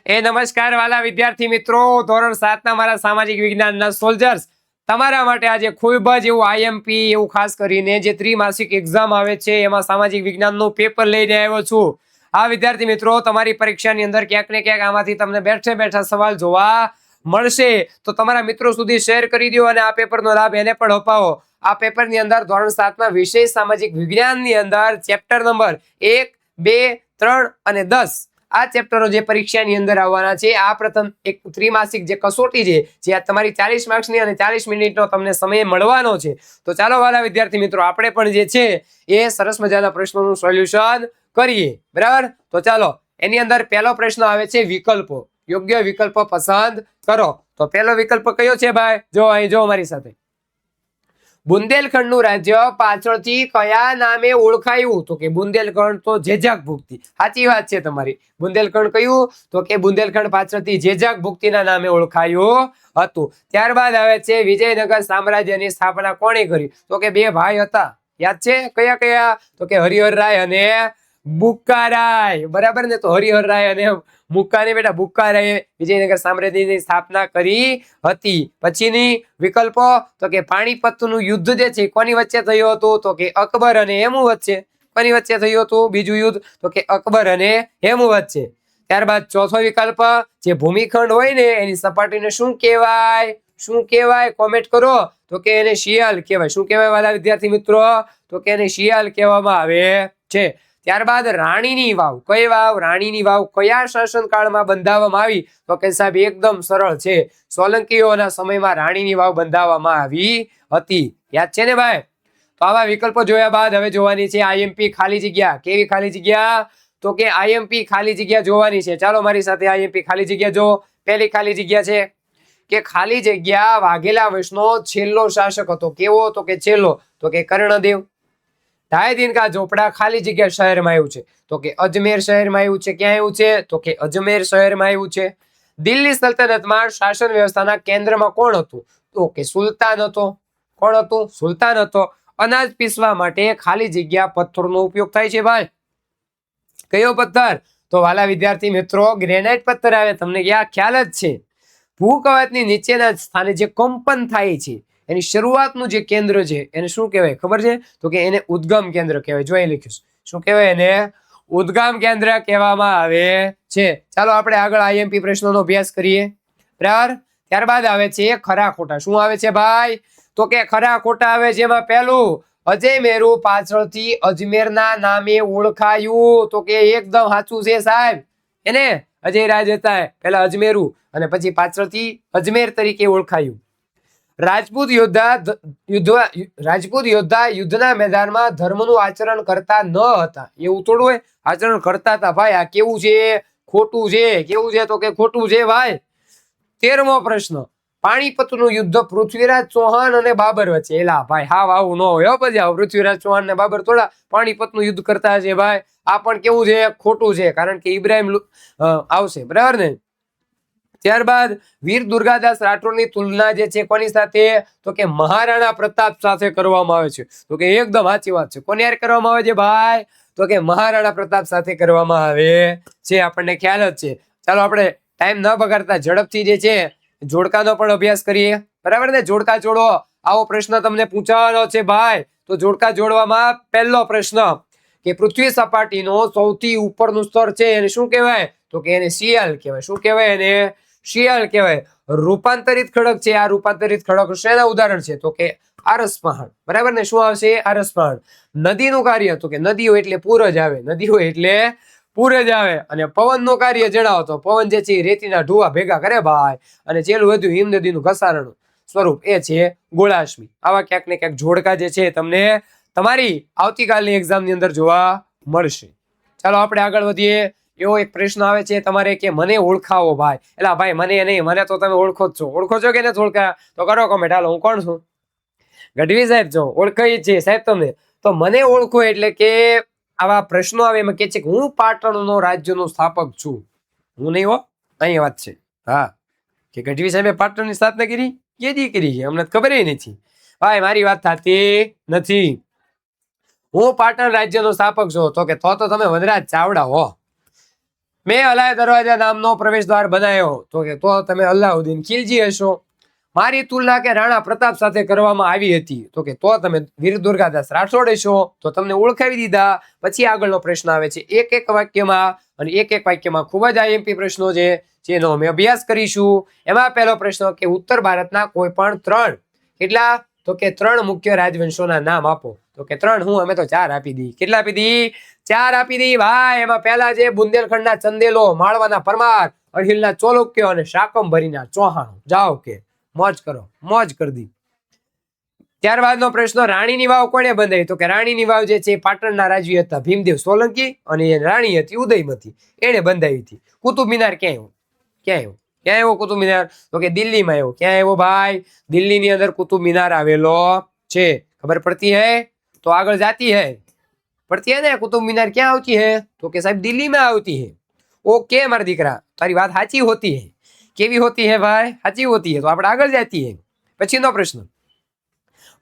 નમસ્કાર વાલા વિદ્યાર્થી મિત્રો, ધોરણ 7 ના મારા સામાજિક વિજ્ઞાનના સોલ્જર્સ, તમારા માટે આજે ખૂબ જ એવું આઈએમપી એવું ખાસ કરીને જે ત્રિમાસિક એક્ઝામ આવે છે એમાં સામાજિક વિજ્ઞાનનું પેપર લઈને આવ્યો છું। આ વિદ્યાર્થી મિત્રો, તમારી પરીક્ષાની અંદર ક્યાંક ને ક્યાંક આમાંથી તમને બેઠે બેઠા સવાલ જોવા મળશે, તો તમારા મિત્રો સુધી શેર કરી દો અને આ પેપરનો લાભ એને પણ અપાવો। આ પેપરની અંદર ધોરણ 7 માં વિષય સામાજિક વિજ્ઞાનની અંદર ચેપ્ટર નંબર 1, 2, 3 અને 10 આ ચેપ્ટરો જે પરીક્ષાની અંદર આવવાના છે। આ પ્રથમ એક ત્રિમાસિક જે કસોટી છે, જે આ તમારી 40 માર્ક્સની અને 40 મિનિટનો તમને સમય મળવાનો છે। તો ચાલો વાલા વિદ્યાર્થી મિત્રો, આપણે પણ જે છે એ સરસ મજાના પ્રશ્નોનું સોલ્યુશન કરીએ, બરાબર? તો ચાલો, એની અંદર પહેલો પ્રશ્ન આવે છે વિકલ્પો। યોગ્ય વિકલ્પ પસંદ કરો। તો પહેલો વિકલ્પ કયો છે ભાઈ? જો અહીં જો મારી સાથે, બુંદેલખંડનું રાજ્ય પાછળથી કયા નામે ઓળખાયું? તો કે બુંદેલખંડ તો જેજાક ભુક્તિ। સાચી વાત છે તમારી। બુંદેલખંડ કયું? તો કે બુંદેલખંડ પાછળથી જેજાક ભુક્તિના નામે ઓળખાયું હતું। ત્યારબાદ આવે છે વિજયનગર સામ્રાજ્યની સ્થાપના કોણે કરી? તો કે બે ભાઈ હતા, યાદ છે? કયા કયા? તો કે હરિહરરાય અને બુક્કારાય, બરાબર ને? તો હરિહરરાય અને મુક્કાને બેટા બુક્કારાયે વિજયનગર સામ્રાજ્યની સ્થાપના કરી હતી। પછીની વિકલ્પો, તો કે પાણીપતનું યુદ્ધ જે છે કોની વચ્ચે થયું હતું? તો કે અકબર અને હેમુ વચ્ચે। કોની વચ્ચે થયું હતું બીજું યુદ્ધ? તો કે અકબર અને હેમુ વચ્ચે। ત્યારબાદ ચોથો વિકલ્પ, જે ભૂમિખંડ હોય ને એની સપાટીને શું કહેવાય? શું કહેવાય? કોમેન્ટ કરો। તો કે એને શિયાલ કહેવાય। શું કહેવાય વાલા વિદ્યાર્થી મિત્રો? તો કે એને શિયાલ કહેવામાં આવે છે। ત્યારબાદ રાણીની વાવ, કઈ વાવ? રાણીની વાવ કયા શાસનકાળમાં બંધાવવામાં આવી? તો કે સાહેબ એકદમ સરળ છે, સોલંકીઓના સમયમાં રાણીની વાવ બંધાવવામાં આવી હતી। યાદ છે ને ભાઈ? તો આવા વિકલ્પો જોયા બાદ હવે જોવાની છે આઈએમપી ખાલી જગ્યા। કેવી ખાલી જગ્યા? તો કે આઈએમપી ખાલી જગ્યા જોવાની છે। ચાલો મારી સાથે આઈએમપી ખાલી જગ્યા જો। પહેલી ખાલી જગ્યા છે કે ખાલી જગ્યા વાઘેલા વંશનો છેલ્લો શાસક હતો। કેવો? તો કે છેલ્લો। તો કે કર્ણદેવ। ઢાઈ દિન કા ઝોપડા ખાલી જગ્યા શહેરમાં આવ્યું છે। તો કે અજમેર શહેરમાં આવ્યું છે। ક્યાં આવ્યું છે? તો કે અજમેર શહેરમાં આવ્યું છે। દિલ્હી સલ્તનતમાં શાસન વ્યવસ્થાના કેન્દ્રમાં કોણ હતું? તો કે સુલતાન હતો। કોણ હતું? સુલતાન હતો। અનાજ પીસવા માટે ખાલી જગ્યા પથ્થરનો ઉપયોગ થાય છે ભાઈ। કયો પથ્થર? તો વાલા વિદ્યાર્થી મિત્રો, ગ્રેનાઇટ પથ્થર આવે। તમને ખ્યાલ જ છે। ભૂકવચની નીચેના સ્થાને જે કંપન થાય છે એની શરૂઆતનું જે કેન્દ્ર છે એને શું કહેવાય ખબર છે? તો કે એને ઉદ્ગમ કેન્દ્ર કહેવાય। જો અહીં લખ્યું, શું કહેવાય એને? ઉદ્ગમ કેન્દ્ર કહેવામાં આવે છે। ચાલો આપણે આગળ આઈએમપી પ્રશ્નોનો અભ્યાસ કરીએ, બરાબર? ત્યારબાદ આવે છે ખરા ખોટા। શું આવે છે ભાઈ? તો કે ખરા ખોટા આવે, જેમાં પહેલું, અજમેરું પાછળથી અજમેરના નામે ઓળખાયું। તો કે એકદમ સાચું છે સાહેબ। એને અજય રાજ હતા પેલા અજમેરું અને પછી પાછળથી અજમેર તરીકે ઓળખાયું। રાજપૂત યોદ્ધા યુદ્ધના મેદાનમાં ધર્મનું આચરણ કરતા ન હતા। એવું થોડું હોય, આચરણ કરતા હતા ભાઈ। આ કેવું છે? ખોટું છે। કેવું છે? તો કે ખોટું છે ભાઈ। 13મો પ્રશ્ન, પાણીપતનું યુદ્ધ પૃથ્વીરાજ ચૌહાણ અને બાબર વચ્ચે। એલા ભાઈ, હાવ આવું ન હોય પછી। પૃથ્વીરાજ ચૌહાણ ને બાબર થોડા પાણીપતનું યુદ્ધ કરતા હશે ભાઈ। આ પણ કેવું છે? ખોટું છે, કારણ કે ઇબ્રાહિમ આવશે, બરાબર ને? ત્યારબાદ વીર દુર્ગાદાસ રાઠોડની તુલના જે છે કોની સાથે? તો કે મહારાણા પ્રતાપ સાથે કરવામાં આવે છે। તો કે એકદમ સાચી વાત છે। કોની યાર કરવામાં આવે છે ભાઈ? તો કે મહારાણા પ્રતાપ સાથે કરવામાં આવે છે। આપણને ખ્યાલ જ છે। ચાલો આપણે ટાઈમ ન બગાડતા ઝડપથી જે છે જોડકાનો પણ અભ્યાસ કરીએ, બરાબર ને? જોડકા જોડો, આવો પ્રશ્ન તમને પૂછવાનો છે ભાઈ। તો જોડકા જોડવામાં પહેલો પ્રશ્ન, કે પૃથ્વી સપાટીનો સૌથી ઉપરનું સ્તર છે એને શું કહેવાય? તો કે એને શિયાલ કહેવાય। શું કહેવાય એને? શિયાળ કહેવાય। રૂપાંતરિત ખડક છે, આ રૂપાંતરિત ખડક શેના ઉદાહરણ છે? તો કે આરસ પહાડ, બરાબર ને? શું આવશે? આરસ પહાડ। નદીનું કાર્ય, તો કે નદીઓ એટલે પૂર જ આવે। નદીઓ એટલે પૂર જ આવે। અને પવનનું કાર્ય જણાવો, તો પવન જે છે રેતીના ઢુવા ભેગા કરે ભાઈ। અને છેલ્લું વધ્યું હિમનદીનું ઘસારણનું સ્વરૂપ, એ છે ગોળાશ્મી। આવા ક્યાંક ને ક્યાંક જોડકા જે છે તમને તમારી આવતીકાલની એક્ઝામની અંદર જોવા મળશે। ચાલો આપણે આગળ વધીએ। એવો એક પ્રશ્ન આવે છે તમારે કે મને ઓળખાવો ભાઈ। એલા ભાઈ, મને નહીં, મને તો તમે ઓળખો જ છો। ઓળખો છો કે નથી ઓળખા? તો કરો કોમેન્ટ। હાલો, હું કોણ છું? ગઢવી સાહેબ છો? ઓળખાય છે સાહેબ તમને? તો મને ઓળખો એટલે કે આવા પ્રશ્નો આવે એમાં કે છે કે હું પાટણનો રાજ્યનો સ્થાપક છું। હું નહીં હો, અહીં વાત છે। હા, કે ગઢવી સાહેબે પાટણની સ્થાપના કરી? કેદી કરી છે? અમને ખબર નથી ભાઈ, મારી વાત થતી નથી। હું પાટણ રાજ્યનો સ્થાપક છું। તો કે તો તમે વનરાજ ચાવડા હો। મેં અલાય દરવાજા નામનો પ્રવેશ દ્વાર બનાવ્યો. તો કે તો તમે અલાઉદ્દીન ખિલજી હશો. મારી તુલના કે રાણા પ્રતાપ સાથે કરવામાં આવી હતી. તો કે તો તમે વીર દુર્ગાદાસ રાઠોડ હશો. તો તમને ઓળખાવી દીધા. પછી આગળનો પ્રશ્ન આવે છે એક એક વાક્યમાં, અને એક એક વાક્યમાં ખૂબ જ આઈએમપી પ્રશ્નો છે જેનો અમે અભ્યાસ કરીશું. એમાં પહેલો પ્રશ્ન કે ઉત્તર ભારતના કોઈ પણ 3 કેટલા, તો કે 3 મુખ્ય રાજવંશોના નામ આપો. તો કે 3 હું અમે તો 4 આપી દી. કેટલા આપી દી? 4 આપી દી ભાઈ. એમાં પહેલા છે બુંદેલખંડના ચંદેલો, માળવાના પરમાર, અણહિલના ચોલુક્યો અને શાકંભરીના ચૌહાણો. જાઓ કે મોજ કરો, મોજ કરી દી. ત્યારબાદનો પ્રશ્ન રાણીની વાવ કોણે બંધાવી? તો કે રાણીની વાવ જે છે પાટણના રાજવી હતા ભીમદેવ સોલંકી, અને એ રાણી હતી ઉદયમતી, એને બંધાવી હતી. કુતુબ મિનાર ક્યાં આવ્યો? ક્યાં આવ્યો કુતુબ મિનાર? તો કે દિલ્હીમાં આવ્યો. ક્યાં આવ્યો ભાઈ? દિલ્હીની અંદર કુતુબ મિનાર આવેલો છે. ખબર પડતી હે? તો આગળ જાતી હે, પડતી હે ને? કુતુબ મિનાર ક્યાં આવતી હે? તો કે સાહેબ દિલ્હીમાં આવતી હે. ઓકે મારા દીકરા, તારી વાત સાચી હોતી હે. કેવી હોતી હે ભાઈ? સાચી હોતી હે. તો આપણે આગળ જાતી હે. પછીનો પ્રશ્ન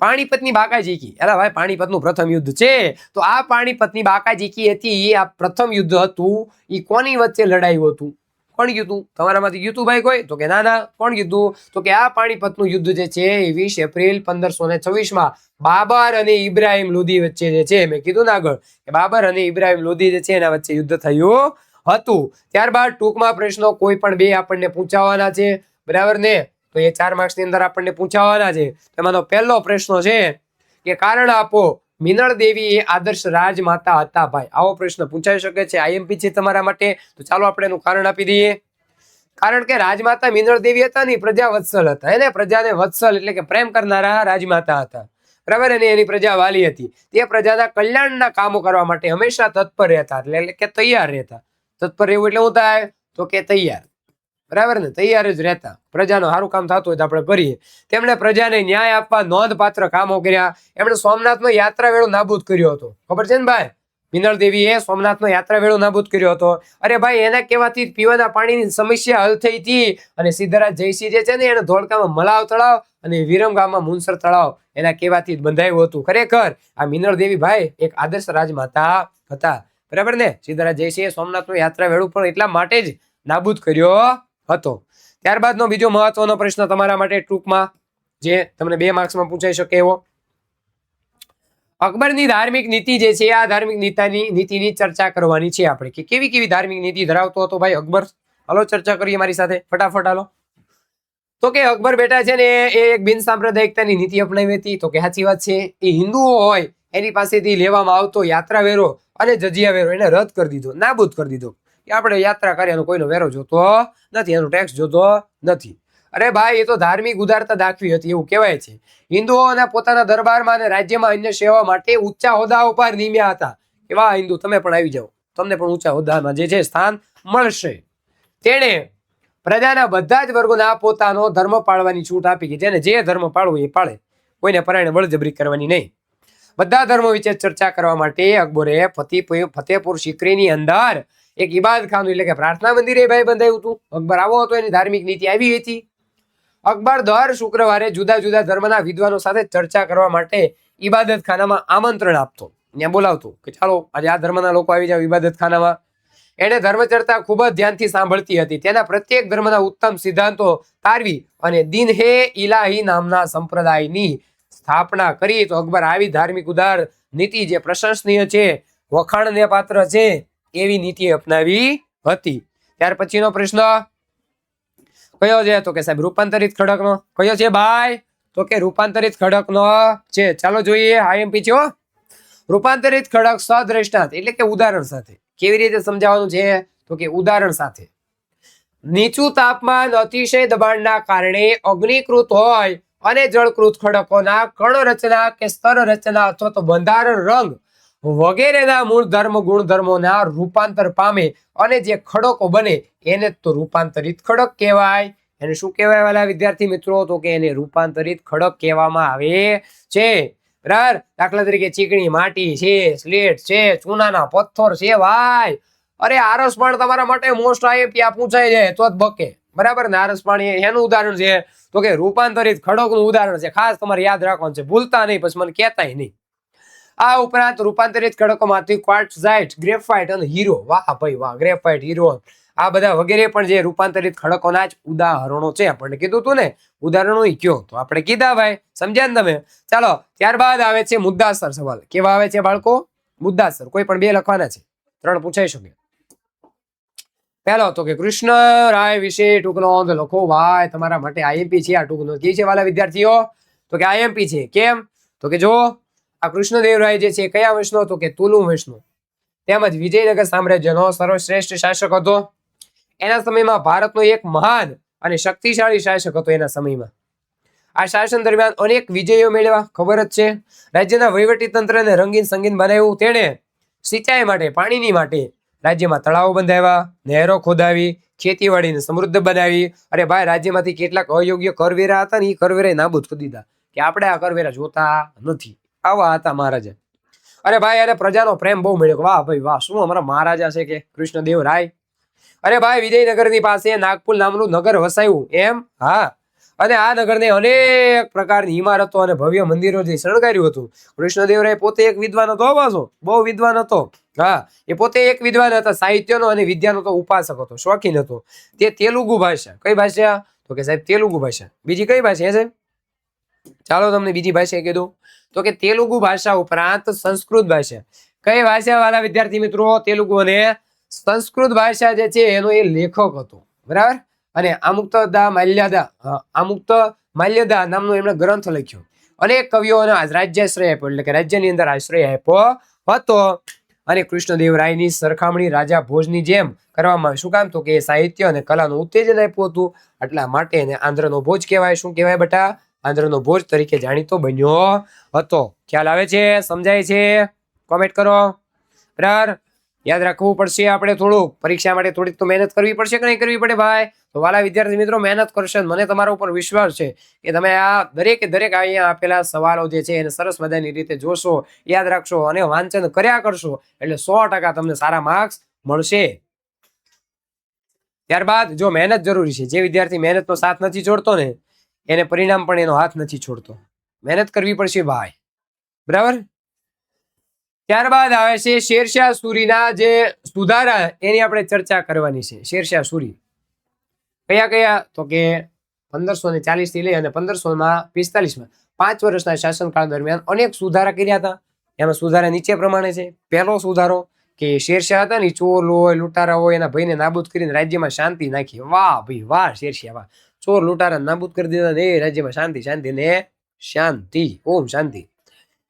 પાણીપતની બાકાજીકી. અરે ભાઈ પાણીપતનું પ્રથમ યુદ્ધ છે. તો આ પાણીપતની બાકાજીકી હતી, આ પ્રથમ યુદ્ધ હતું. એ કોની વચ્ચે લડાયું હતું? કોણ કીધું? તમારામાંથી કીધું ભાઈ કોઈ? તો કે ના. કોણ કીધું? તો કે આ પાણીપતનું યુદ્ધ જે છે એ 20 એપ્રિલ 1526 બાબર અને ઇબ્રાહિમ લોધી વચ્ચે જે છે, મેં કીધું ને આગળ કે બાબર અને ઇબ્રાહિમ લોધી જે છે એના વચ્ચે યુદ્ધ થયું હતું. ત્યારબાદ ટૂંકમાં પ્રશ્નો કોઈ પણ 2 આપણને પૂછાવાના છે, બરાબર ને? તો એ 4 માર્ક્સની અંદર આપણને પૂછાવાના છે. તેમાંનો પહેલો પ્રશ્ન છે કે કારણ આપો મિનળ દેવી એ આદર્શ રાજમાતા હતા ભાઈ. આવો પ્રશ્ન પૂછાઈ શકે છે, આઈએમપી છે તમારા માટે. તો ચાલો આપણે એનું કારણ આપી દઈએ. કારણ કે રાજમાતા મિનળ દેવી હતા ને પ્રજા વત્સલ હતા. એને પ્રજાને વત્સલ એટલે કે પ્રેમ કરનારા રાજમાતા હતા, બરાબર? અને એની પ્રજા વાલી હતી. તે પ્રજાના કલ્યાણના કામો કરવા માટે હંમેશા તત્પર રહેતા, એટલે કે તૈયાર રહેતા. તત્પર રહેવું એટલે શું થાય? તો કે તૈયાર, બરાબર ને? તૈયાર જ રહેતા. પ્રજાનું સારું કામ થતું હોય તો આપણે કરીએ. તેમણે પ્રજાને ન્યાય આપવા નોંધપાત્ર કામો કર્યા. એમણે સોમનાથનો યાત્રા વેળો નાબૂદ કર્યો હતો. ખબર છે ને ભાઈ? મિનળ દેવીએ સોમનાથનો યાત્રા વેળો નાબૂદ કર્યો હતો. અરે ભાઈ એના કહેવાથી પીવાના પાણીની સમસ્યા હલ થઈ હતી. અને સિદ્ધરાજ જયસિંહ જે છે ને એને ધોળકામાં મલાવ તળાવ અને વિરમગામમાં મુનસર તળાવ એના કહેવાથી જ બંધાયું હતું. ખરેખર આ મિનળ દેવી ભાઈ એક આદર્શ રાજમાતા હતા, બરાબર ને? સિદ્ધરાજ જયસિંહે સોમનાથનો યાત્રા વેળો પણ એટલા માટે જ નાબૂદ કર્યો હતો. ત્યારબાદનો બીજો મહત્વનો પ્રશ્ન તમારા માટે ટૂંકમાં, જે તમને 2 માર્ક્સમાં પૂછાઈ શકે એવો. અકબરની ધાર્મિક નીતિ જે છે, આ ધાર્મિક નીતિની ચર્ચા કરવાની છે આપણે કે કેવી કેવી ધાર્મિક નીતિ ધરાવતો હતો ભાઈ અકબર. હાલો ચર્ચા કરીએ મારી સાથે ફટાફટ. હાલો. તો કે અકબર બેટા છે ને એ એક બિન સાંપ્રદાયિકતાની નીતિ અપનાવી હતી. તો કે સાચી વાત છે. એ હિન્દુઓ હોય એની પાસેથી લેવામાં આવતો યાત્રા વેરો અને જજિયા વેરો એને રદ કરી દીધો, નાબૂદ કરી દીધો. કે આપણે યાત્રા કરીએ એનો કોઈનો વેરો જોતો નથી, એનો ટેક્સ જોતો નથી. અરે ભાઈ એ તો ધાર્મિક ઉદારતા દાખવી હતી એવું કહેવાય છે. હિન્દુઓના પોતાના દરબારમાં અને રાજ્યમાં અન્ય સેવા માટે ઊંચા હોદ્દા ઉપર નિમ્યા હતા. કે વાહ હિન્દુ તમે પણ આવી જાઓ, તમને પણ ઊંચા હોદ્દામાં જે છે સ્થાન મળશે. તેણે પ્રજાના બધા જ વર્ગોના પોતાનો ધર્મ પાળવાની છૂટ આપી કે જેને જે ધર્મ પાળવો એ પાળે, કોઈને પરાયણે બળજબરી કરવાની નહીં. બધા ધર્મો વિશે ચર્ચા કરવા માટે અકબરે ફતેહપુર સિકરીની અંદર એક ઇબાદત ખાનું એટલે કે પ્રાર્થના મંદિરે ભાઈ બંધાયું હતું. અકબર આવો હતો, એની ધાર્મિક નીતિ આવી હતી. અકબર દર શુક્રવારે જુદા જુદા ધર્મના વિદ્વાનો સાથે ચર્ચા કરવા માટે ઇબાદત ખાનામાં આમંત્રણ આપતો, ત્યાં બોલાવતો કે ચાલો આજે આ ધર્મના લોકો આવી જાવ ઇબાદત ખાનામાં. એને ધર્મચર્ચા ખૂબ જ ધ્યાનથી સાંભળતી હતી. તેના પ્રત્યેક ધર્મના ઉત્તમ સિદ્ધાંતો તારવી અને દિન હે ઇલાહી નામના સંપ્રદાયની સ્થાપના કરી. તો અકબર આવી ધાર્મિક ઉદાર નીતિ જે પ્રશંસનીય છે, વખાણને પાત્ર છે, એવી નીતિ અપનાવી હતી. ત્યાર પછીનો પ્રશ્ન કયો છે? તો કે સાહેબ રૂપાંતરિત ખડકનો. કયો છે ભાઈ? તો કે રૂપાંતરિત ખડકનો છે. ચાલો જોઈએ, આઈએમપી છે. રૂપાંતરિત ખડક સદ્રષ્ટાંત એટલે કે ઉદાહરણ સાથે. કેવી રીતે સમજાવવાનું છે? તો કે ઉદાહરણ સાથે. નીચું તાપમાન અતિશય દબાણના કારણે અગ્નિકૃત હોય અને જળકૃત ખડકોના કણ રચના કે સ્તર રચના અથવા તો બંધારણ, રંગ વગેરેના મૂળ ધર્મ ગુણધર્મોના રૂપાંતર પામે અને જે ખડકો બને એને તો રૂપાંતરિત ખડક કહેવાય. એને શું કહેવાય વાલા વિદ્યાર્થી મિત્રો? તો કે એને રૂપાંતરિત ખડક કહેવામાં આવે છે. બરાબર? દાખલા તરીકે ચીકણી માટી છે, સ્લેટ છે, ચૂનાના પથ્થર છે ભાઈ. અરે આરસ પણ તમારા માટે મોસ્ટ આઈએમપી આ પૂછાય જાય તો જ બકે, બરાબર ને? આરસ પાણી એનું ઉદાહરણ છે. તો કે રૂપાંતરિત ખડકનું ઉદાહરણ છે. ખાસ તમારે યાદ રાખવાનું છે, ભૂલતા નહીં, પછી મને કહેતાય નહીં. આ ઉપરાંત રૂપાંતરિત ખડકોમાંથી ક્વાર્ટઝાઇટ, ગ્રેફાઇટ અને હીરો, વાહ ભાઈ વાહ, ગ્રેફાઇટ, હીરો, આ બધા વગેરે પણ જે રૂપાંતરિત ખડકોના જ ઉદાહરણો છે. આપણને કીધું હતું ને ઉદાહરણો કયો, તો આપણે કીધા ભાઈ, સમજ્યા ને તમે? ચાલો, ત્યારબાદ આવે છે મુદ્દાસર સવાલ. કેવા આવે છે બાળકો? મુદ્દાસર. કોઈ પણ બે લખવાના છે, 3 પૂછાઈ શકે. પહેલો તો કે કૃષ્ણ રાય વિશે ટૂંક નોંધ લખો. ભાઈ તમારા માટે આઈએમપી છે આ ટૂંક નોંધ. કી છે વાલા વિદ્યાર્થીઓ? તો કે આઈએમપી છે. કેમ? તો કે જો આ કૃષ્ણદેવરાય જે છે કયા વંશનો? તો કે તુલુ વંશનો. તેમજ વિજયનગર સામ્રાજ્યનો સર્વશ્રેષ્ઠ શાસક હતો. એના સમયમાં ભારતનો એક મહાન અને શક્તિશાળી શાસક હતો. એના સમયમાં આ શાસન દરમિયાન અનેક વિજયો મેળવ્યા, ખબર જ છે. રાજ્યના વહીવટી તંત્રને રંગીન સંગીન બનાવ્યું. તેણે સિંચાઈ માટે, પાણીની માટે રાજ્યમાં તળાવો બંધાવ્યા, નહેરો ખોદાવી, ખેતીવાડીને સમૃદ્ધ બનાવી. અરે ભાઈ, રાજ્યમાંથી કેટલાક અયોગ્ય કરવેરા હતા ને એ કરવેરા નાબૂદ કરી દીધા, કે આપણે આ કરવેરા જોતા નથી. આવા હતા મહારાજા. અરે ભાઈ, અને પ્રજાનો પ્રેમ બહુ મળ્યો. વાહ ભાઈ વાહ, શું અમારા મહારાજા છે કે કૃષ્ણદેવ રાય. અરે ભાઈ, વિજયનગરની પાસે નાગપુર નામનું નગર વસાયું. એમ? હા. અને આ નગરને અનેક પ્રકારની ઇમારતો અને ભવ્ય મંદિરો જે શણગાર્યું હતું. કૃષ્ણદેવરાય પોતે એક વિદ્વાન હતો. પાછો બહુ વિદ્વાન હતો. હા, એ પોતે એક વિદ્વાન હતા. સાહિત્યનો અને વિદ્યાનો તો ઉપાસક હતો, શોખીન હતો. તે તેલુગુ ભાષા, કઈ ભાષા? તો કે સાહેબ તેલુગુ ભાષા. બીજી કઈ ભાષા છે? ચાલો તમને બીજી ભાષા કીધું તો કે તેલુગુ ભાષા ઉપરાંત સંસ્કૃત ભાષા. કઈ ભાષા વાળા વિદ્યાર્થી મિત્રો? તેલુગુ અને સંસ્કૃત ભાષા જે છે એનો એ લેખક હતો. બરાબર. અને આમુક્ત માલ્યદા નામનો એમણે ગ્રંથ લખ્યો. અનેક કવિઓને રાજ્યાશ્રય આપ્યો, એટલે કે રાજ્યની અંદર આશ્રય આપ્યો હતો. અને કૃષ્ણદેવરાયની સરખામણી રાજા ભોજની જેમ કરવામાં આવે. શું કામ? તો કે એ સાહિત્ય અને કલાનું ઉત્તેજન આપ્યું હતું, એટલા માટે એને આંધ્રનો ભોજ કહેવાય. શું કહેવાય બેટા? આંધ્રનો ભોજ તરીકે જાણીતો બન્યો હતો. ખ્યાલ આવે છે? સમજાય છે? કોમેન્ટ કરો. બરાબર. યાદ રાખવું પડશે આપણે થોડુંક. પરીક્ષા માટે થોડીક તો મહેનત કરવી પડશે કે નહીં કરવી પડે ભાઈ? તો વાલા વિદ્યાર્થી મિત્રો, મહેનત કરશે. મને તમારા ઉપર વિશ્વાસ છે કે તમે આ દરેક અહીંયા આપેલા સવાલો જે છે એને સરસ મજાની રીતે જોશો, યાદ રાખશો અને વાંચન કર્યા કરશો, એટલે 100% તમને સારા માર્ક્સ મળશે. ત્યારબાદ જો મહેનત જરૂરી છે. જે વિદ્યાર્થી મહેનતનો સાથ નથી છોડતો ને એને પરિણામ પણ એનો હાથ નથી છોડતો. મહેનત કરવી પડશે ભાઈ. બરાબર. ત્યારબાદ આવે છે શેરશાહ સૂરીના જે સુધારા, એની આપણે ચર્ચા કરવાની છે. શેરશાહ સૂરી કયા કયા? તો કે 1540 થી લઈ અને 1545માં 5 વર્ષના શાસનકાળ દરમિયાન અનેક સુધારા કર્યા હતા. એમાં સુધારા નીચે પ્રમાણે છે. પહેલો સુધારો કે શેરશાહ હતા ને ચોર હોય, લૂંટારા હોય, એના ભયને નાબૂદ કરીને રાજ્યમાં શાંતિ નાખી. વાહ ભાઈ વાહ, શેરશાહ વાહ. ચોર લૂંટારા નાબૂદ કરી દીધા ને એ રાજ્યમાં શાંતિ, શાંતિ ને શાંતિ. ઓમ શાંતિ.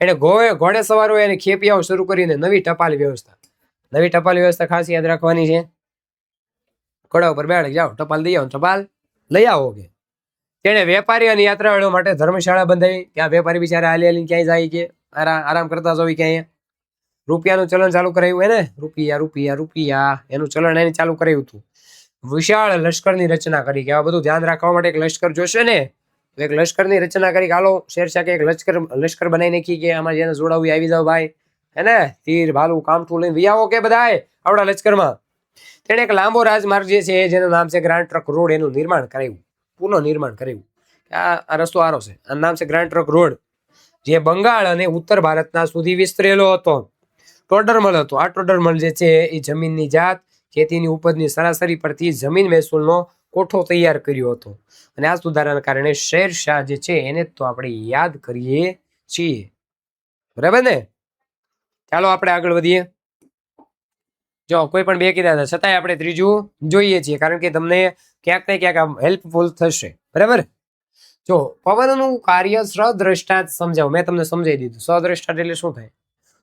એને ઘોડે સવારો એને ખેપિયાઓ શરૂ કરીને નવી ટપાલ વ્યવસ્થા ખાસ યાદ રાખવાની છે. ઘોડા ઉપર બેઠ જાઓ, ટપાલ દઈ આવો, ટપાલ લઈ આવો. કે તેણે વેપારી અને યાત્રાળુઓ માટે ધર્મશાળા બંધાવી. ત્યાં વેપારી બિચારા હાલી ક્યાંય જાય કે આરામ કરતા જવી ક્યાંય. રૂપિયાનું ચલણ ચાલુ કરાવ્યું. એને રૂપિયા એનું ચલણ એને ચાલુ કરાવ્યું હતું. વિશાળ લશ્કરની રચના કરી. કે આ બધું ધ્યાન રાખવા માટે એક લશ્કર જોશે ને, તો એક લશ્કરની રચના કરી. હાલો શેરશાહ કે એક લશ્કર બનાવી નાખી કે આમાં જેને જોડાવું આવી જાવ ભાઈ, હેને તીર ભાલું કામઠું લઈને વિયાવો કે બધાય આવડા લશ્કરમાં. તેણે એક લાંબો રાજમાર્ગ જે છે જેનું નામ છે ગ્રાન્ડ ટ્રક રોડ, એનું નિર્માણ કરાવ્યું, પુનઃનિર્માણ કરાવ્યું. આ રસ્તો આરો છે, આનું નામ છે ગ્રાન્ડ ટ્રક રોડ, જે બંગાળ અને ઉત્તર ભારતના સુધી વિસ્તરેલો હતો. ટોડરમલ હતો. આ ટોડરમલ જે છે એ જમીનની જાત, ખેતીની ઉપજની સરાસરી પરથી જમીન મહેસૂલનો કોઠો તૈયાર કર્યો હતો. અને આ સુધારાના કારણે શેરશાહ જે છે એને તો આપણે યાદ કરીએ છીએ. બરાબર ને? ચાલો આપણે આગળ વધીએ. જો કોઈ પણ બે કીધા હતા છતાંય આપણે ત્રીજું જોઈએ છીએ, કારણ કે તમને ક્યાંક ને ક્યાંક હેલ્પફુલ થશે. બરાબર. જો પવનનું કાર્ય સદ્રષ્ટા સમજાવો. મેં તમને સમજાવી દીધું. સદ્રષ્ટા એટલે શું થાય?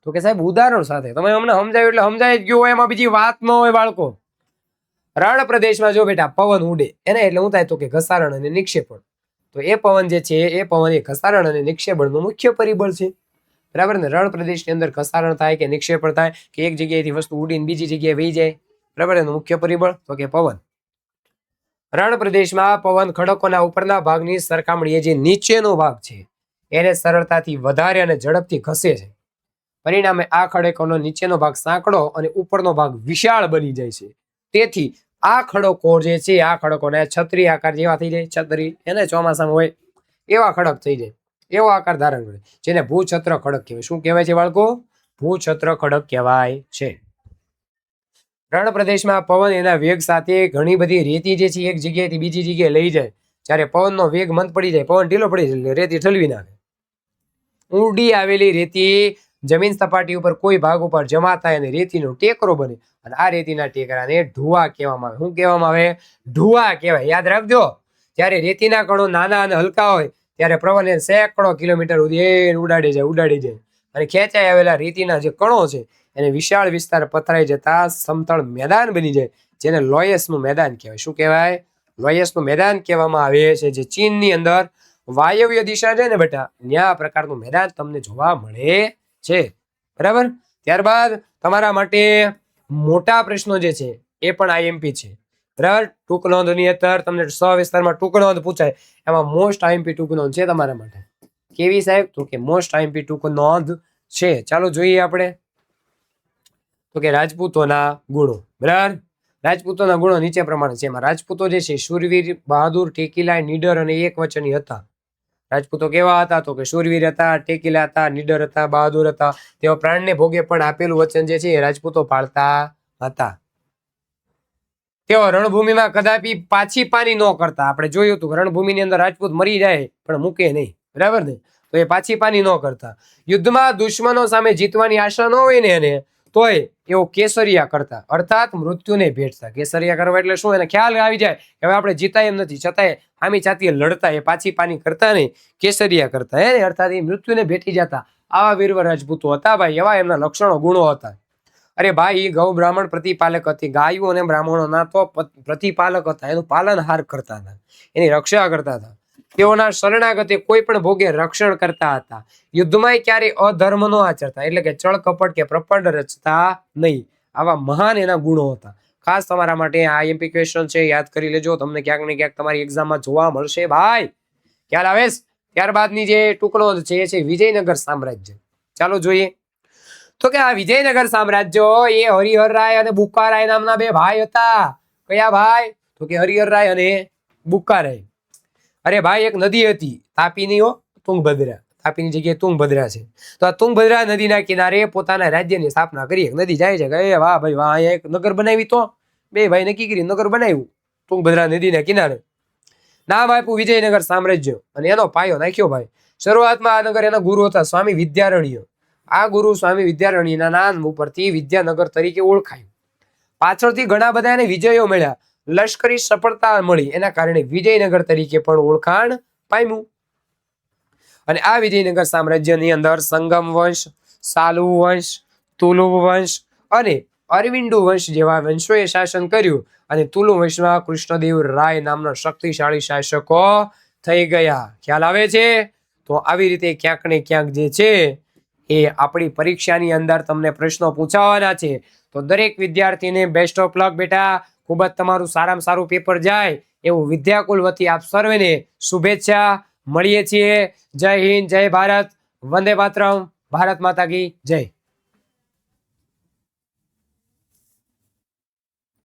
તો કે સાહેબ ઉદાહરણ સાથે. તમે અમને સમજાવ્યું એટલે સમજાય જ ગયું હોય, એમાં બીજી વાત ન હોય બાળકો. રણ પ્રદેશમાં જો બેટા પવન ઉડે એને એટલે શું થાય? તો કે ઘસારણ અને નિક્ષેપણ. તો એ પવન જે છે એ પવન એ ઘસારણ અને નિક્ષેપણનું મુખ્ય પરિબળ છે. બરાબર ને? રણ પ્રદેશની અંદર ઘસારણ થાય કે નિક્ષેપણ થાય કે એક જગ્યાએથી વસ્તુ ઉડીને બીજી જગ્યાએ વહી જાય. બરાબર. એનું મુખ્ય પરિબળ તો કે પવન. રણ પ્રદેશમાં પવન ખડકોના ઉપરના ભાગની સરખામણીએ જે નીચેનો ભાગ છે એને સરળતાથી વધારે અને ઝડપથી ઘસે છે. પરિણામે આ ખડકોનો નીચેનો ભાગ સાંકડો અને ઉપરનો ભાગ વિશાળ બની જાય છે. તેથી આ ખડકો જે છે, આ ખડકોને છત્રી આકાર જેવા થઈ જાય. છત્રી એને ચોમાસામાં હોય એવા ખડક થઈ જાય. એવો આકાર ધારણ કરે, જેને ભૂછત્ર ખડક કહેવાય. શું કહેવાય છે બાળકો? ભૂછત્ર ખડક કહેવાય છે. રણ પ્રદેશમાં પવન એના વેગ સાથે ઘણી બધી રેતી જે છે એક જગ્યાએથી બીજી જગ્યાએ લઈ જાય. જ્યારે પવનનો વેગ મંદ પડી જાય, પવન ઢીલો પડી જાય, રેતી ઠલવી નાખે. ઊંડી આવેલી રેતી જમીન સપાટી ઉપર કોઈ ભાગ ઉપર જમા થાય અને રેતીનો ટેકરો બને, અને આ રેતીના ટેકરાને ઢુવા કહેવામાં આવે. શું કહેવામાં આવે? ઢુવા કહેવાય. યાદ રાખજો, જ્યારે રેતીના કણો નાના અને હલકા હોય ત્યારે પવન એને સેંકડો કિલોમીટર સુધી ઉડાડી જાય. અને ખેંચાઈ આવેલા રેતીના જે કણો છે એને વિશાળ વિસ્તાર પથરાઈ જતા સમતળ મેદાન બની જાય, જેને લોયસનું મેદાન કહેવાય. શું કહેવાય? લોયસનું મેદાન કહેવામાં આવે છે. જે ચીનની અંદર વાયવ્ય દિશા છે ને બેટા, ત્યાં આ પ્રકારનું મેદાન તમને જોવા મળે છે. બરાબર. ત્યારબાદ તમારા માટે મોટા પ્રશ્નો જે છે એ પણ આઈએમપી છે. બરાબર. ટૂંક નોંધની અંદર તમને સવિસ્તારમાં ટૂંક નોંધ પૂછાય, એમાં મોસ્ટ આઈએમપી ટૂંક નોંધ છે તમારા માટે. કેવી સાહેબ? તો કે મોસ્ટ આઈએમપી ટૂંક નોંધ છે. ચાલો જોઈએ આપણે. તો કે રાજપૂતોના ગુણો. બરાબર. રાજપૂતોના ગુણો નીચે પ્રમાણે છે. એમાં રાજપૂતો જે છે શૂરવીર, બહાદુર, ટેકીલા, નીડર અને એક વચની હતા. રાજપૂતો કેવા હતા? તો કે શૂરવીર હતા, ટેકીલા હતા, નીડર હતા, બહાદુર હતા. તેઓ પ્રાણને ભોગે પણ આપેલું વચન જે છે એ રાજપૂતો પાળતા હતા. તેઓ રણભૂમિમાં કદાપી પાછી પાની ન કરતા. આપણે જોયું હતું રણભૂમિની અંદર રાજપૂત મરી જાય પણ મૂકે નહીં. બરાબર ને? તો એ પાછી પાની ન કરતા. યુદ્ધમાં દુશ્મનો સામે જીતવાની આશા ન હોય ને એને, તોય એવો કેસરિયા કરતા, અર્થાત મૃત્યુને ભેટતા. કેસરિયા કરવા એટલે શું? એને ખ્યાલ આવી જાય કે હવે આપણે જીતાય એમ નથી, છતાંય આમી છાતીએ લડતા. એ પાછી પાની કરતા નહીં, કેસરિયા કરતા. અર્થાત એ મૃત્યુને ભેટી જતા. આવા વીરવર રાજપૂતો હતા ભાઈ. એવા એમના લક્ષણો, ગુણો હતા. અરે ભાઈ, ગૌ બ્રાહ્મણ પ્રતિપાલક હતી. ગાયો અને બ્રાહ્મણોના તો પ્રતિપાલક હતા, એનું પાલનહાર કરતા હતા, એની રક્ષા કરતા હતા. તેઓના શરણાગતે કોઈ પણ ભોગે રક્ષણ કરતા હતા. યુદ્ધમાં ક્યારે અધર્મ નો આચરતા, એટલે કે ચળ કપટ કે પ્રપંડ રચતા નહીં. આવા મહાન એના ગુણો હતા. ખાસ તમારા માટે આઈએમપી ક્વેશ્ચન છે, યાદ કરી લેજો. તમને ક્યાંક ને ક્યાંક તમારી એક્ઝામમાં જોવા મળશે ભાઈ. ખ્યાલ આવે? ત્યારબાદની જે ટુકડો છે એ છે વિજયનગર સામ્રાજ્ય. ચાલો જોઈએ. તો કે આ વિજયનગર સામ્રાજ્ય એ હરિહરરાય અને બુક્કારાય નામના બે ભાઈ હતા. કયા ભાઈ? તો કે હરિહરરાય અને બુક્કારાય. અરે ભાઈ, એક નદી હતી, તાપીની હો, તુંગભદ્રા. તાપીની જગ્યાએ તુંગભદ્રા છે. તો આ તુંગભદ્રા નદીના કિનારે પોતાના રાજ્યની સ્થાપના કરી. એક નદી જાય છે કે એ વાહ ભાઈ વાહ, અહીંયા એક નગર બનાવી. તો બે ભાઈ નક્કી કરી નગર બનાવ્યું તુંગભદ્રા નદીના કિનારે. નામ આપ્યું વિજયનગર સામ્રાજ્ય, અને એનો પાયો નાખ્યો ભાઈ. શરૂઆતમાં આ નગર એના ગુરુ હતા સ્વામી વિદ્યારણ્ય. આ ગુરુ સ્વામી વિદ્યારણ્યના નામ ઉપરથી વિદ્યાનગર તરીકે ઓળખાયું. પાછળથી ઘણા બધા એને વિજયો મળ્યા, લશ્કરી સફળતા મળી, એના કારણે વિજયનગર તરીકે પણ ઓળખાણ પામ્યું. અને આ વિજયનગર સામ્રાજ્યની અંદર સંગમ વંશ, સાલુ વંશ, તુલુ વંશ અને અરવિંદુ વંશ જેવા વંશોએ શાસન કર્યું. અને તુલુ વંશમાં કૃષ્ણદેવ રાય નામના શક્તિશાળી શાસકો થઈ ગયા. ખ્યાલ આવે છે? તો આવી રીતે ક્યાંક ને ક્યાંક જે છે એ આપણી પરીક્ષાની અંદર તમને પ્રશ્નો પૂછાવાના છે. તો દરેક વિદ્યાર્થીને બેસ્ટ ઓફ લક બેટા. ખૂબ જ તમારું સારામાં સારું પેપર જાય એવું વિદ્યાકુલ વતી આપ સર્વેને શુભેચ્છા. મળીએ છીએ. જય હિન્દ, જય ભારત, વંદે માતરમ, ભારત માતા કી જય.